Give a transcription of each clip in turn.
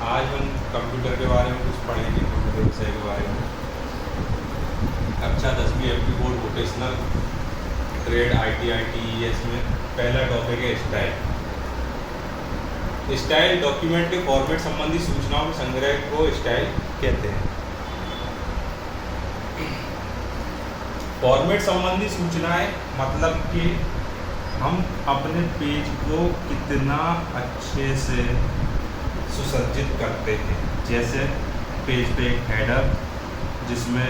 आज हम कंप्यूटर के बारे में कुछ पढ़ेंगे, कंप्यूटर विषय के बारे में। कक्षा 10वीं MP board vocational trade ITITES में पहला टॉपिक है स्टाइल। स्टाइल डॉक्यूमेंट के फॉर्मेट संबंधी सूचनाओं के संग्रह को स्टाइल कहते हैं। फॉर्मेट संबंधी सूचनाएं मतलब कि हम अपने पेज को कितना अच्छे से सुसज्जित करते हैं। जैसे पेज पे एक हेडर जिसमें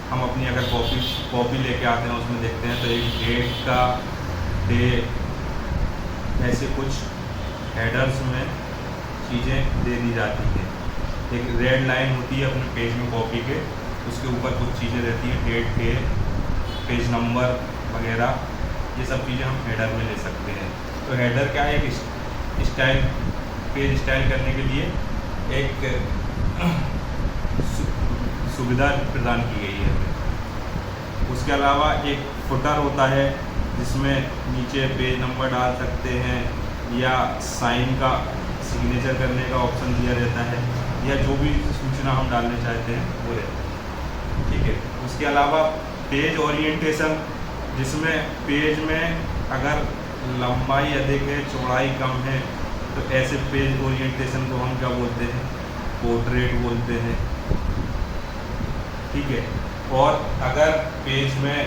हम अपनी अगर कॉपी लेके आते हैं, उसमें देखते हैं तो एक डेट का डे, ऐसे कुछ हेडर्स में चीज़ें दे दी जाती हैं। एक रेड लाइन होती है अपने पेज में कॉपी के, उसके ऊपर कुछ चीज़ें रहती हैं, डेट के, पेज नंबर वगैरह, ये सब चीज़ें हम हेडर में ले सकते हैं। तो हेडर क्या है, एक स्टाइल, पेज स्टाइल करने के लिए एक सुविधा प्रदान की गई है। उसके अलावा एक फुटर होता है जिसमें नीचे पेज नंबर डाल सकते हैं या साइन का सिग्नेचर करने का ऑप्शन दिया रहता है, या जो भी सूचना हम डालना चाहते हैं वो रहता है। ठीक है। उसके अलावा पेज ओरिएंटेशन, जिसमें पेज में अगर लंबाई अधिक है, चौड़ाई कम है, तो ऐसे पेज ओरिएंटेशन को हम क्या बोलते हैं, पोर्ट्रेट बोलते हैं। ठीक है। और अगर पेज में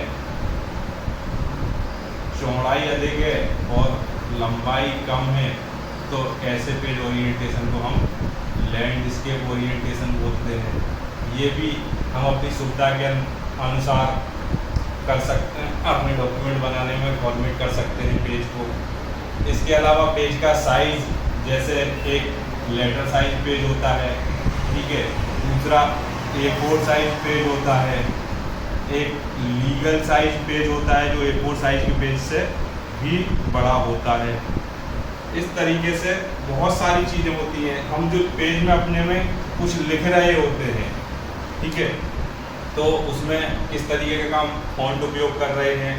चौड़ाई अधिक है और लंबाई कम है, तो ऐसे पेज ओरिएंटेशन को हम लैंडस्केप ओरिएंटेशन बोलते हैं। ये भी हम अपनी सुविधा के अनुसार कर सकते हैं, अपने डॉक्यूमेंट बनाने में फॉर्मेट कर सकते हैं पेज को। इसके अलावा पेज का साइज़, जैसे एक लेटर साइज पेज होता है, ठीक है, दूसरा A4 साइज पेज होता है, एक लीगल साइज पेज होता है जो A4 साइज के पेज से भी बड़ा होता है। इस तरीके से बहुत सारी चीज़ें होती हैं। हम जो पेज में अपने में कुछ लिख रहे होते हैं, ठीक है, तो उसमें किस तरीके का हम फॉन्ट उपयोग कर रहे हैं,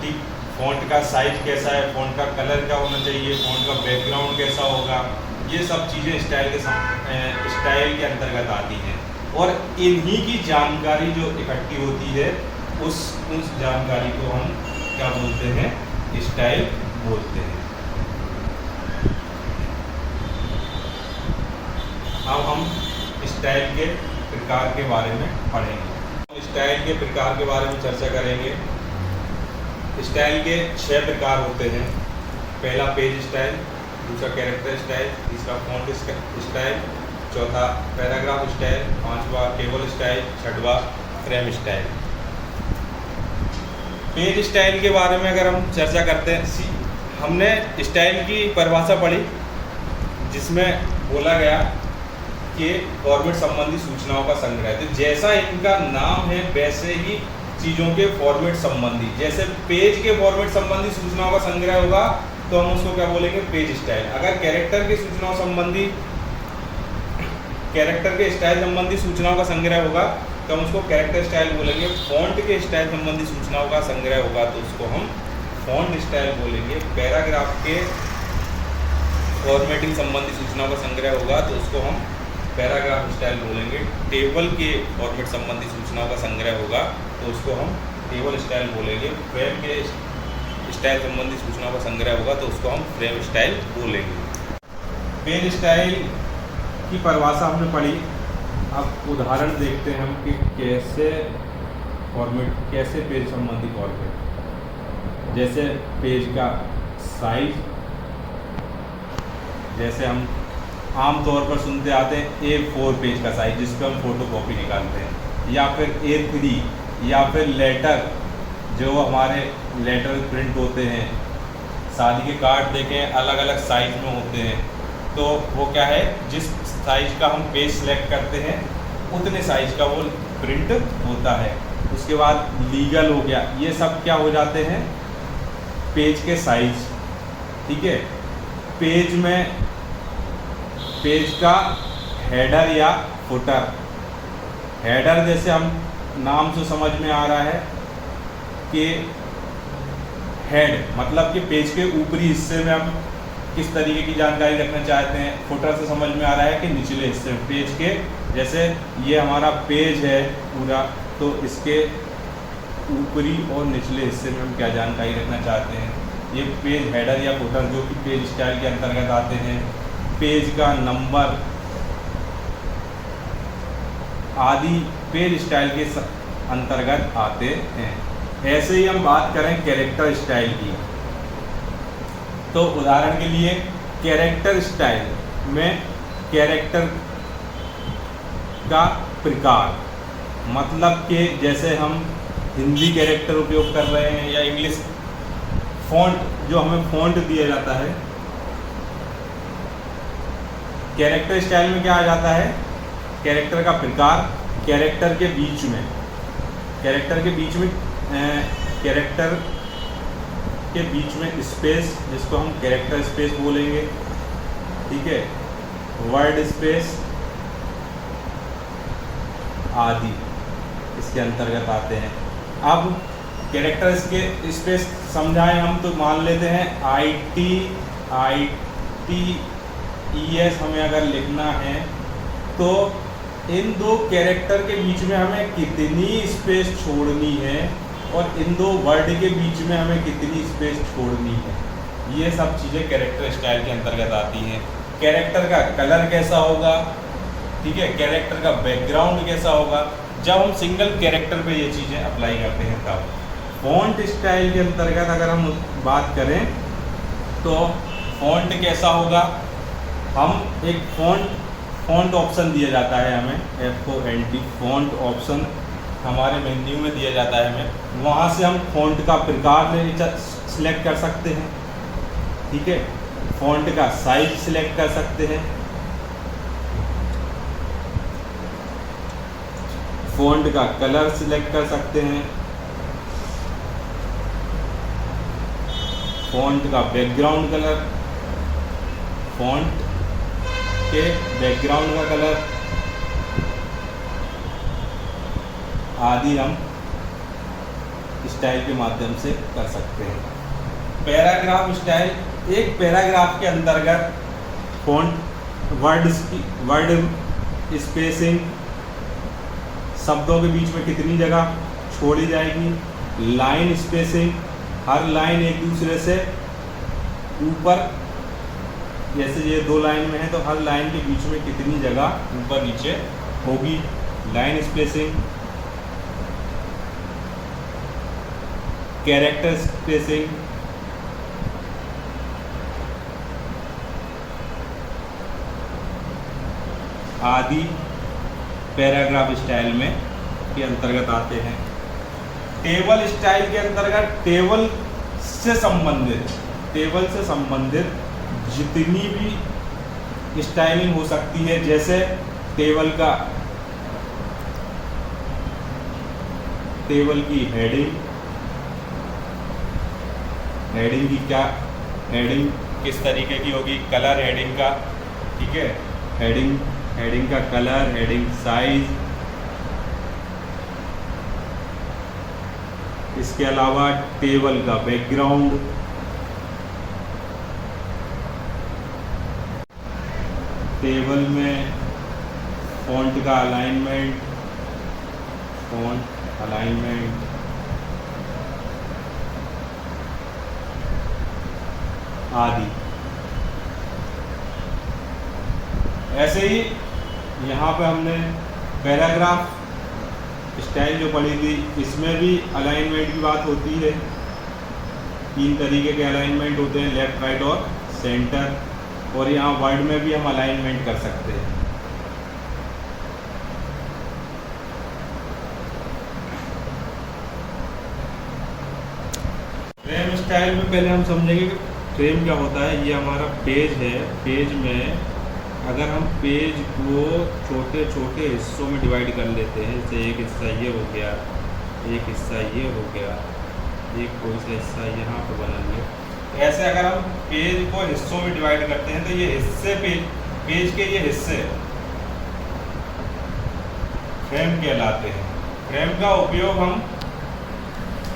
ठीक, फॉन्ट का साइज कैसा है, फॉन्ट का कलर क्या होना चाहिए, फॉन्ट का बैकग्राउंड कैसा होगा, ये सब चीज़ें स्टाइल के अंतर्गत आती हैं। और इन्हीं की जानकारी जो इकट्ठी होती है, उस जानकारी को हम क्या बोलते हैं, स्टाइल बोलते हैं। अब हम स्टाइल के प्रकार के बारे में पढ़ेंगे। स्टाइल के प्रकार के बारे में चर्चा करेंगे। स्टाइल के 6 प्रकार होते हैं। पहला पेज स्टाइल, दूसरा कैरेक्टर स्टाइल, तीसरा फॉन्ट स्टाइल, चौथा पैराग्राफ स्टाइल, पांचवा टेबल स्टाइल, छठवा फ्रेम स्टाइल। पेज स्टाइल के बारे में अगर हम चर्चा करते हैं, हमने स्टाइल की परिभाषा पढ़ी जिसमें बोला गया कि फॉर्मेट संबंधी सूचनाओं का संग्रह। तो जैसा इनका नाम है वैसे ही चीज़ों के फॉर्मेट संबंधी, जैसे पेज के फॉर्मेट संबंधी सूचनाओं का संग्रह होगा तो हम उसको क्या बोलेंगे, पेज स्टाइल। अगर कैरेक्टर के सूचनाओं संबंधी, कैरेक्टर के स्टाइल संबंधी सूचनाओं का संग्रह होगा तो हम उसको कैरेक्टर स्टाइल बोलेंगे। फॉन्ट के स्टाइल संबंधी सूचनाओं का संग्रह होगा तो उसको हम फॉन्ट स्टाइल बोलेंगे। पैराग्राफ के फॉर्मेटिंग संबंधी सूचनाओं का संग्रह होगा तो उसको हम पैराग्राफ स्टाइल बोलेंगे। टेबल के फॉर्मेट संबंधी सूचनाओं का संग्रह होगा तो उसको हम टेबल स्टाइल बोलेंगे। फ्रेम के स्टाइल संबंधी सूचनाओं का संग्रह होगा तो उसको हम फ्रेम स्टाइल बोलेंगे। पेज स्टाइल की परिभाषा हमने पढ़ी। अब उदाहरण देखते हैं हम कि कैसे पेज संबंधी फॉर्मेट, जैसे पेज का साइज, जैसे हम आम तौर पर सुनते आते हैं A4 पेज का साइज जिस पर हम फोटो कॉपी निकालते हैं, या फिर A3, या फिर लेटर, जो हमारे लेटर प्रिंट होते हैं, शादी के कार्ड देखें अलग अलग साइज में होते हैं, तो वो क्या है, जिस साइज का हम पेज सेलेक्ट करते हैं उतने साइज का वो प्रिंट होता है। उसके बाद लीगल हो गया, ये सब क्या हो जाते हैं, पेज के साइज। ठीक है। पेज में पेज का हेडर या फुटर, हेडर जैसे हम नाम से समझ में आ रहा है कि हेड मतलब कि पेज के ऊपरी हिस्से में हम किस तरीके की जानकारी रखना चाहते हैं। फुटर से समझ में आ रहा है कि निचले हिस्से में पेज के, जैसे ये हमारा पेज है पूरा, तो इसके ऊपरी और निचले हिस्से में हम क्या जानकारी रखना चाहते हैं। ये पेज हेडर या फुटर जो कि पेज स्टाइल के अंतर्गत आते हैं, पेज का नंबर आदि पेज स्टाइल के अंतर्गत आते हैं। ऐसे ही हम बात करें कैरेक्टर स्टाइल की, तो उदाहरण के लिए कैरेक्टर स्टाइल में कैरेक्टर का प्रकार, मतलब कि जैसे हम हिंदी कैरेक्टर उपयोग कर रहे हैं या इंग्लिश फ़ॉन्ट, जो हमें फ़ॉन्ट दिया जाता है। कैरेक्टर स्टाइल में क्या आ जाता है, कैरेक्टर का प्रकार, कैरेक्टर के बीच में स्पेस, जिसको हम कैरेक्टर स्पेस बोलेंगे, ठीक है, वर्ड स्पेस आदि इसके अंतर्गत आते हैं। अब कैरेक्टर के स्पेस समझाएं हम तो मान लेते हैं ITES हमें अगर लिखना है तो इन दो कैरेक्टर के बीच में हमें कितनी स्पेस छोड़नी है और इन दो वर्ड के बीच में हमें कितनी स्पेस छोड़नी है, ये सब चीज़ें कैरेक्टर स्टाइल के अंतर्गत आती हैं। कैरेक्टर का कलर कैसा होगा, ठीक है, कैरेक्टर का बैकग्राउंड कैसा होगा, जब हम सिंगल कैरेक्टर पे ये चीज़ें अप्लाई करते हैं तब। फ़ॉन्ट स्टाइल के अंतर्गत अगर हम बात करें तो फ़ॉन्ट कैसा होगा, हम एक फ़ॉन्ट ऑप्शन दिया जाता है हमें, FONT फ़ॉन्ट ऑप्शन हमारे मेन्यू में दिया जाता है हमें, वहाँ से हम फ़ॉन्ट का प्रकार सिलेक्ट कर सकते हैं, ठीक है, फ़ॉन्ट का साइज सिलेक्ट कर सकते हैं, फ़ॉन्ट का कलर सिलेक्ट कर सकते हैं, फ़ॉन्ट का बैकग्राउंड कलर, फ़ॉन्ट के बैकग्राउंड का कलर आदि हम स्टाइल के माध्यम से कर सकते हैं। पैराग्राफ स्टाइल, एक पैराग्राफ के अंतर्गत फ़ॉन्ट वर्ड स्पेसिंग, शब्दों के बीच में कितनी जगह छोड़ी जाएगी, लाइन स्पेसिंग, हर लाइन एक दूसरे से ऊपर, जैसे ये दो लाइन में है तो हर लाइन के बीच में कितनी जगह ऊपर नीचे होगी, लाइन स्पेसिंग, कैरेक्टर स्पेसिंग, आदि पैराग्राफ स्टाइल में के अंतर्गत आते हैं। टेबल स्टाइल के अंतर्गत टेबल से संबंधित जितनी भी स्टाइलिंग हो सकती है, जैसे टेबल की हेडिंग किस तरीके की होगी, कलर हेडिंग का, ठीक है, हेडिंग का कलर, हेडिंग साइज, इसके अलावा टेबल का बैकग्राउंड, टेबल में फ़ॉन्ट का अलाइनमेंट, आदि। ऐसे ही यहाँ पे हमने पैराग्राफ स्टाइल जो पढ़ी थी, इसमें भी अलाइनमेंट की बात होती है। 3 तरीके के अलाइनमेंट होते हैं, लेफ्ट, राइट और सेंटर, और यहाँ वर्ड में भी हम अलाइनमेंट कर सकते हैं। फ्रेम स्टाइल में पहले हम समझेंगे कि फ्रेम क्या होता है। ये हमारा पेज है, पेज में अगर हम पेज को छोटे छोटे हिस्सों में डिवाइड कर लेते हैं, जैसे एक हिस्सा ये हो गया, एक हिस्सा ये हो गया, एक कोई सा हिस्सा यहाँ पर बना लिया, ऐसे अगर हम पेज को हिस्सों में डिवाइड करते हैं तो ये हिस्से पेज के ये हिस्से फ्रेम कहलाते हैं। फ्रेम का उपयोग हम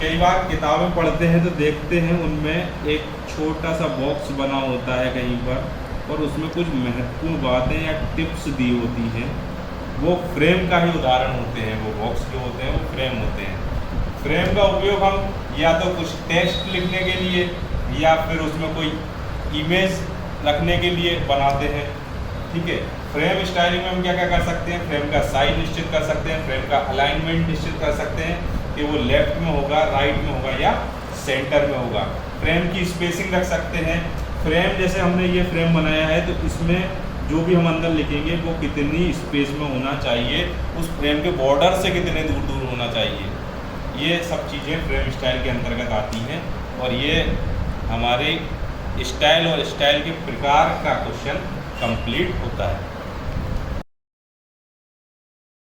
कई बार किताबें पढ़ते हैं तो देखते हैं उनमें एक छोटा सा बॉक्स बना होता है कहीं पर और उसमें कुछ महत्वपूर्ण बातें या टिप्स दी होती हैं। वो फ्रेम का ही उदाहरण होते हैं, वो बॉक्स जो होते हैं वो फ्रेम होते हैं। फ्रेम का उपयोग हम या तो कुछ टेक्स्ट लिखने के लिए या फिर उसमें कोई इमेज रखने के लिए बनाते हैं। ठीक है, फ्रेम स्टाइलिंग में हम क्या क्या कर सकते हैं, फ्रेम का साइज निश्चित कर सकते हैं, फ्रेम का अलाइनमेंट निश्चित कर सकते हैं कि वो लेफ्ट में होगा, राइट में होगा या सेंटर में होगा। फ्रेम की स्पेसिंग रख सकते हैं। फ्रेम जैसे हमने ये फ्रेम बनाया है तो इसमें जो भी हम अंदर लिखेंगे वो कितनी स्पेस में होना चाहिए, उस फ्रेम के बॉर्डर से कितने दूर दूर होना चाहिए। ये सब चीज़ें फ्रेम स्टाइल के अंतर्गत आती हैं और ये हमारे स्टाइल और स्टाइल के प्रकार का क्वेश्चन कंप्लीट होता है।